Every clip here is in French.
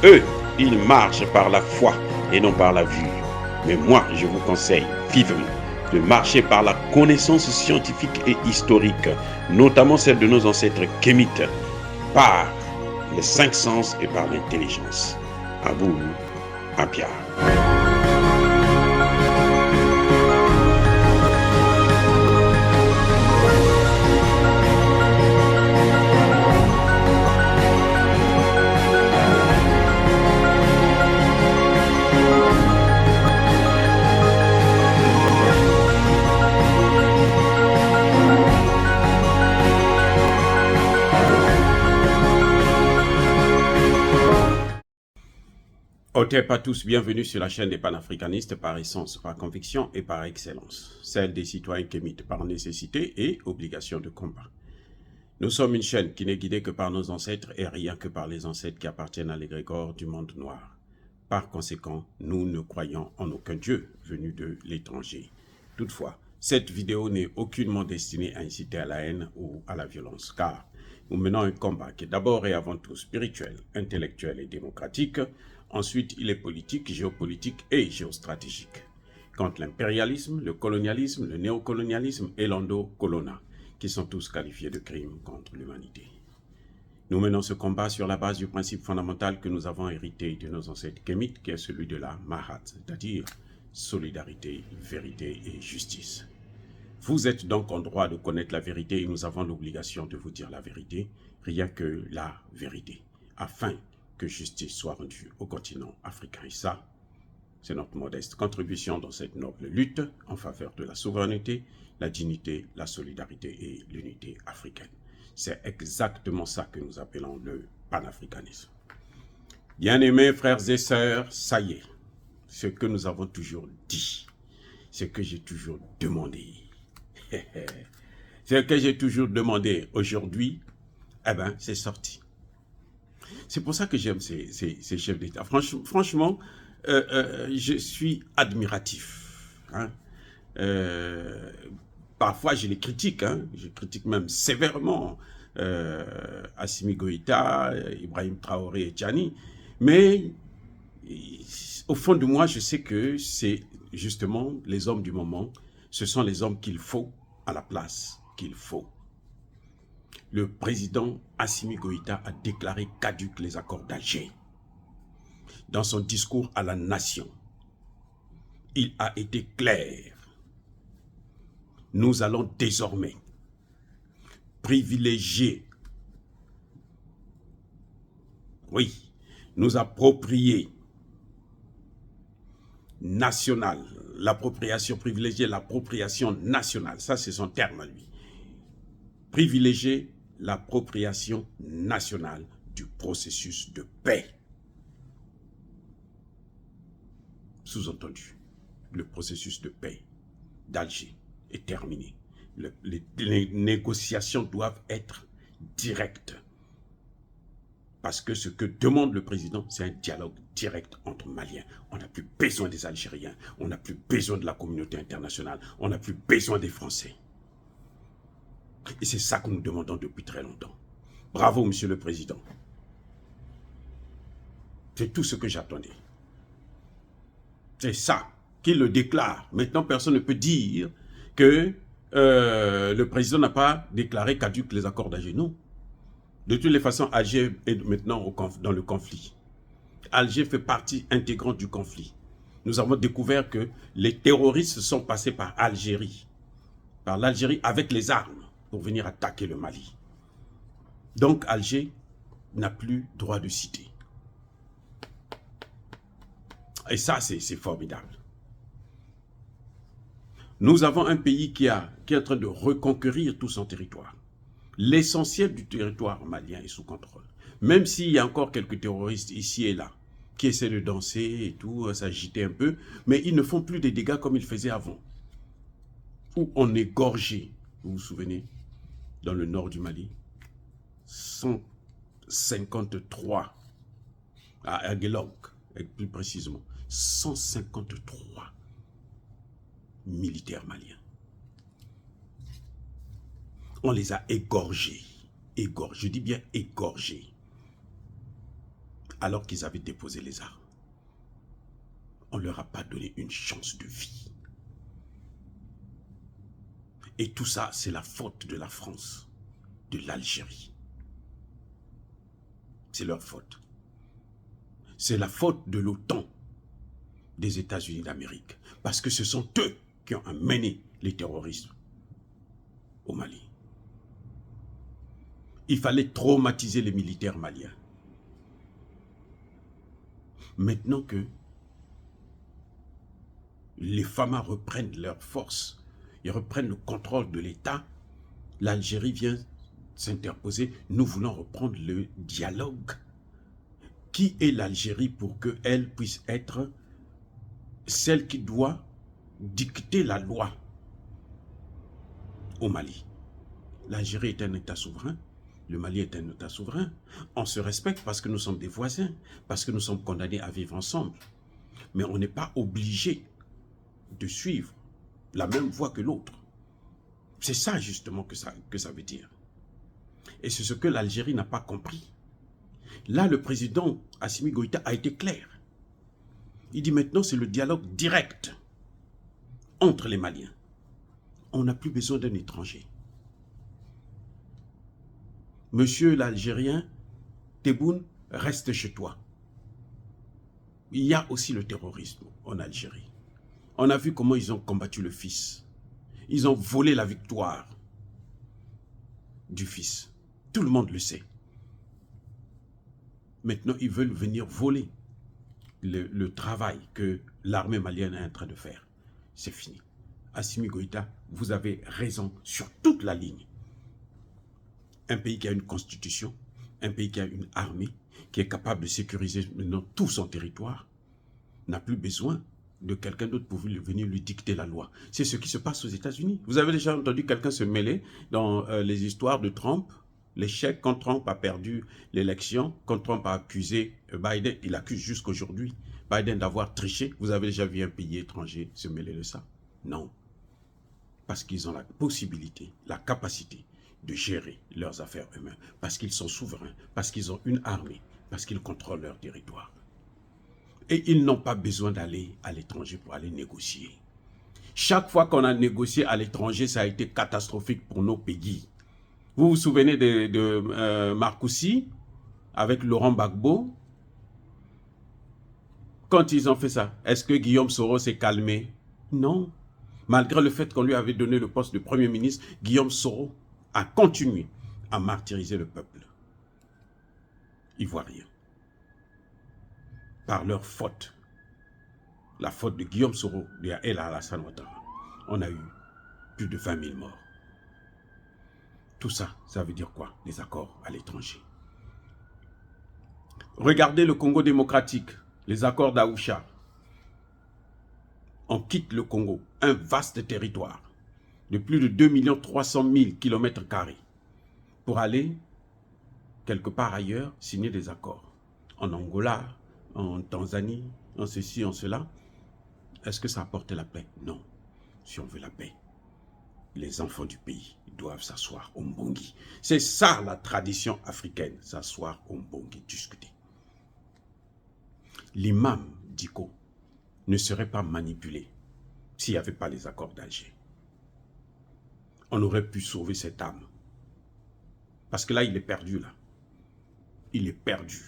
Eux, ils marchent par la foi et non par la vue. Mais moi, je vous conseille vivement de marcher par la connaissance scientifique et historique, notamment celle de nos ancêtres kémites, par les cinq sens et par l'intelligence. À vous, à Pierre. Otep à tous, bienvenue sur la chaîne des panafricanistes par essence, par conviction et par excellence, celle des citoyens kémites par nécessité et obligation de combat. Nous sommes une chaîne qui n'est guidée que par nos ancêtres et rien que par les ancêtres qui appartiennent à l'égrégore du monde noir. Par conséquent, nous ne croyons en aucun dieu venu de l'étranger. Toutefois, cette vidéo n'est aucunement destinée à inciter à la haine ou à la violence, car nous menons un combat qui est d'abord et avant tout spirituel, intellectuel et démocratique. Ensuite, il est politique, géopolitique et géostratégique. Contre l'impérialisme, le colonialisme, le néocolonialisme et l'endo-colona, qui sont tous qualifiés de crimes contre l'humanité. Nous menons ce combat sur la base du principe fondamental que nous avons hérité de nos ancêtres kémites, qui est celui de la Mahat, c'est-à-dire solidarité, vérité et justice. Vous êtes donc en droit de connaître la vérité et nous avons l'obligation de vous dire la vérité, rien que la vérité, afin que justice soit rendue au continent africain. Et ça, c'est notre modeste contribution dans cette noble lutte en faveur de la souveraineté, la dignité, la solidarité et l'unité africaine. C'est exactement ça que nous appelons le panafricanisme. Bien-aimés frères et sœurs, ça y est, ce que nous avons toujours dit, ce que j'ai toujours demandé, ce que j'ai toujours demandé aujourd'hui, eh bien, c'est sorti. C'est pour ça que j'aime ces chefs d'État. Franchement, je suis admiratif. Hein. Parfois, je les critique. Hein. Je critique même sévèrement Assimi Goïta, Ibrahim Traoré et Tchani. Mais au fond de moi, je sais que c'est justement les hommes du moment. Ce sont les hommes qu'il faut à la place qu'il faut. Le président Assimi Goïta a déclaré caducs les accords d'Alger. Dans son discours à la nation, il a été clair. Nous allons désormais privilégier, oui, nous approprier national, l'appropriation privilégiée, l'appropriation nationale, ça c'est son terme à lui. Privilégier l'appropriation nationale du processus de paix. Sous-entendu, le processus de paix d'Alger est terminé. Les négociations doivent être directes. Parce que ce que demande le président, c'est un dialogue direct entre Maliens. On n'a plus besoin des Algériens, on n'a plus besoin de la communauté internationale, on n'a plus besoin des Français. Et c'est ça que nous demandons depuis très longtemps. Bravo, Monsieur le Président. C'est tout ce que j'attendais. C'est ça qu'il le déclare. Maintenant, personne ne peut dire que le président n'a pas déclaré caduc les accords d'Alger. Non. De toutes les façons, Alger est maintenant dans le conflit. Alger fait partie intégrante du conflit. Nous avons découvert que les terroristes sont passés par l'Algérie avec les armes pour venir attaquer le Mali. Donc Alger n'a plus droit de cité. Et ça, c'est formidable. Nous avons un pays qui est en train de reconquérir tout son territoire. L'essentiel du territoire malien est sous contrôle. Même s'il y a encore quelques terroristes ici et là qui essaient de danser et tout, s'agiter un peu, mais ils ne font plus des dégâts comme ils faisaient avant. Où on égorgeait, vous vous souvenez, dans le nord du Mali, 153 à Aguelog, plus précisément, 153 militaires maliens. On les a égorgés. Je dis bien égorgés. alors qu'ils avaient déposé les armes. On ne leur a pas donné une chance de vie. Et tout ça, c'est la faute de la France, de l'Algérie. C'est leur faute. C'est la faute de l'OTAN, des États-Unis d'Amérique. Parce que ce sont eux qui ont amené les terroristes au Mali. Il fallait traumatiser les militaires maliens. Maintenant que les FAMA reprennent leur force, ils reprennent le contrôle de l'État, l'Algérie vient s'interposer. Nous voulons reprendre le dialogue. Qui est l'Algérie pour qu'elle puisse être celle qui doit dicter la loi au Mali? L'Algérie est un État souverain, le Mali est un État souverain. On se respecte parce que nous sommes des voisins, parce que nous sommes condamnés à vivre ensemble. Mais on n'est pas obligé de suivre la même voie que l'autre. C'est ça justement que ça veut dire. Et c'est ce que l'Algérie n'a pas compris. Là, le président Assimi Goïta a été clair. Il dit maintenant c'est le dialogue direct entre les Maliens. On n'a plus besoin d'un étranger. Monsieur l'Algérien, Tebboune, reste chez toi. Il y a aussi le terrorisme en Algérie. On a vu comment ils ont combattu le fils. Ils ont volé la victoire du fils. Tout le monde le sait. Maintenant, ils veulent venir voler le travail que l'armée malienne est en train de faire. C'est fini. Assimi Goïta, vous avez raison sur toute la ligne. Un pays qui a une constitution, un pays qui a une armée, qui est capable de sécuriser maintenant tout son territoire, n'a plus besoin de quelqu'un d'autre pour venir lui dicter la loi. C'est ce qui se passe aux États-Unis. Vous avez déjà entendu quelqu'un se mêler dans les histoires de Trump, l'échec quand Trump a perdu l'élection, quand Trump a accusé Biden, il accuse jusqu'aujourd'hui Biden d'avoir triché. Vous avez déjà vu un pays étranger se mêler de ça? Non. Parce qu'ils ont la possibilité, la capacité de gérer leurs affaires eux-mêmes, parce qu'ils sont souverains, parce qu'ils ont une armée, parce qu'ils contrôlent leur territoire. Et ils n'ont pas besoin d'aller à l'étranger pour aller négocier. Chaque fois qu'on a négocié à l'étranger, ça a été catastrophique pour nos pays. Vous vous souvenez de Marcoussis avec Laurent Gbagbo? Quand ils ont fait ça, est-ce que Guillaume Soro s'est calmé? Non. Malgré le fait qu'on lui avait donné le poste de Premier ministre, Guillaume Soro a continué à martyriser le peuple ivoirien. Par leur faute, la faute de Guillaume Soro, de El Alassane Ouattara, on a eu plus de 20 000 morts. Tout ça, ça veut dire quoi? Des accords à l'étranger. Regardez le Congo démocratique, les accords d'Arusha. On quitte le Congo, un vaste territoire de plus de 2 300 000 km² pour aller quelque part ailleurs signer des accords. En Angola, en Tanzanie, en ceci, en cela. Est-ce que ça apporte la paix? Non. Si on veut la paix, les enfants du pays doivent s'asseoir au Mbongi. C'est ça la tradition africaine, s'asseoir au Mbongi, discuter. L'imam Diko ne serait pas manipulé s'il n'y avait pas les accords d'Alger. On aurait pu sauver cette âme. Parce que là, il est perdu, là. Il est perdu.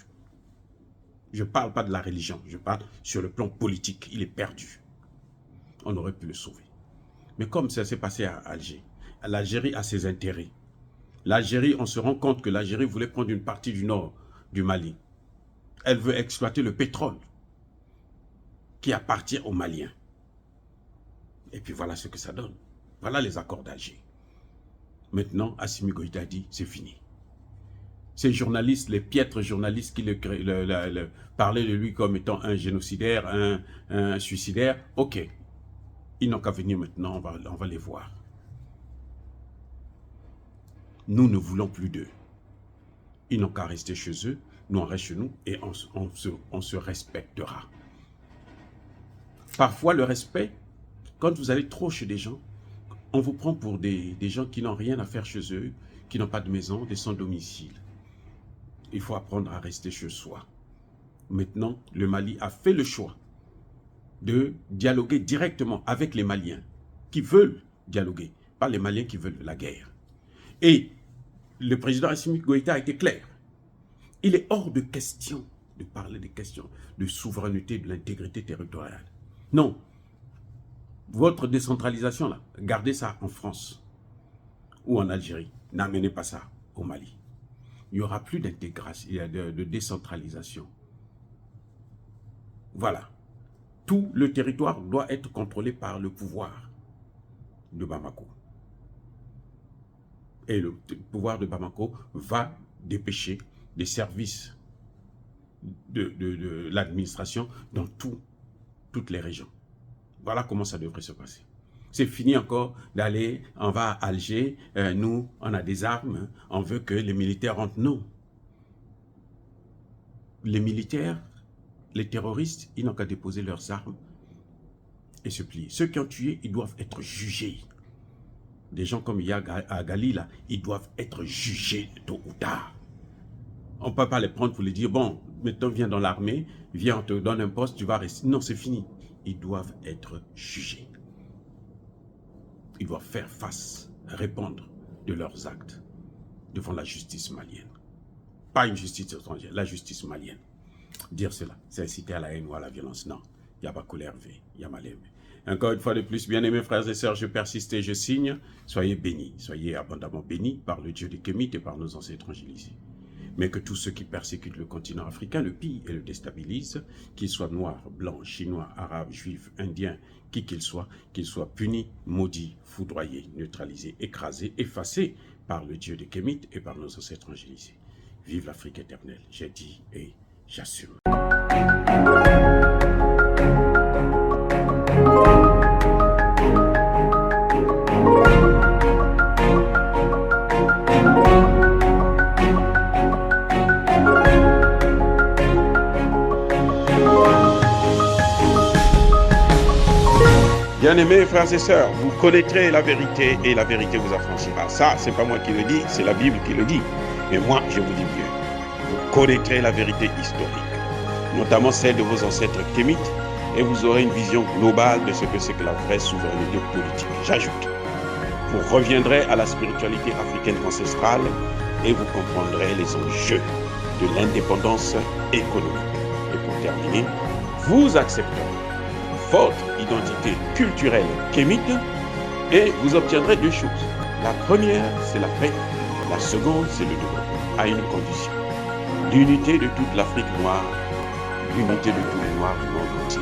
Je ne parle pas de la religion, je parle sur le plan politique. Il est perdu. On aurait pu le sauver. Mais comme ça s'est passé à Alger, l'Algérie a ses intérêts. L'Algérie, on se rend compte que l'Algérie voulait prendre une partie du nord du Mali. Elle veut exploiter le pétrole qui appartient aux Maliens. Et puis voilà ce que ça donne. Voilà les accords d'Alger. Maintenant, Assimi Goïta dit, c'est fini. Ces journalistes, les piètres journalistes qui parlaient de lui comme étant un génocidaire, un suicidaire, ok. Ils n'ont qu'à venir maintenant, on va les voir. Nous ne voulons plus d'eux. Ils n'ont qu'à rester chez eux, nous on reste chez nous et on se respectera. Parfois le respect, quand vous allez trop chez des gens, on vous prend pour des gens qui n'ont rien à faire chez eux, qui n'ont pas de maison, des sans domicile. Il faut apprendre à rester chez soi. Maintenant, le Mali a fait le choix de dialoguer directement avec les Maliens qui veulent dialoguer, pas les Maliens qui veulent la guerre. Et le président Assimi Goïta a été clair. Il est hors de question de parler des questions de souveraineté, de l'intégrité territoriale. Non. Votre décentralisation, là, gardez ça en France ou en Algérie. N'amenez pas ça au Mali. Il n'y aura plus d'intégration, de décentralisation. Voilà. Tout le territoire doit être contrôlé par le pouvoir de Bamako. Et le pouvoir de Bamako va dépêcher des services de l'administration dans toutes les régions. Voilà comment ça devrait se passer. C'est fini encore d'aller, on va à Alger, nous, on a des armes, on veut que les militaires rentrent. Non. Les militaires, les terroristes, ils n'ont qu'à déposer leurs armes et se plier. Ceux qui ont tué, ils doivent être jugés. Des gens comme Yaga à Gali, là, ils doivent être jugés tôt ou tard. On ne peut pas les prendre pour les dire, bon, maintenant viens dans l'armée, viens, on te donne un poste, tu vas rester. Non, c'est fini. Ils doivent être jugés. Ils doivent faire face, répondre de leurs actes devant la justice malienne. Pas une justice étrangère, la justice malienne. Dire cela, c'est inciter à la haine ou à la violence. Non, il n'y a pas colère, il y a Malem. Encore une fois de plus, bien-aimés frères et sœurs, je persiste et je signe. Soyez bénis, soyez abondamment bénis par le Dieu des Kémites et par nos ancêtres angélisés. Mais que tous ceux qui persécutent le continent africain le pillent et le déstabilisent, qu'ils soient noirs, blancs, chinois, arabes, juifs, indiens, qui qu'ils soient punis, maudits, foudroyés, neutralisés, écrasés, effacés par le Dieu des Kémites et par nos ancêtres angélisés. Vive l'Afrique éternelle, j'ai dit et j'assume. Bien-aimés frères et sœurs, vous connaîtrez la vérité et la vérité vous affranchira. Ça, c'est pas moi qui le dis, c'est la Bible qui le dit. Mais moi, je vous dis mieux. Vous connaîtrez la vérité historique, notamment celle de vos ancêtres kémites, et vous aurez une vision globale de ce que c'est que la vraie souveraineté politique. J'ajoute, vous reviendrez à la spiritualité africaine ancestrale et vous comprendrez les enjeux de l'indépendance économique. Et pour terminer, vous accepterez votre identité culturelle kémite et vous obtiendrez deux choses. La première, c'est la paix. La seconde, c'est le développement, à une condition. L'unité de toute l'Afrique noire, l'unité de tous les Noirs du monde entier.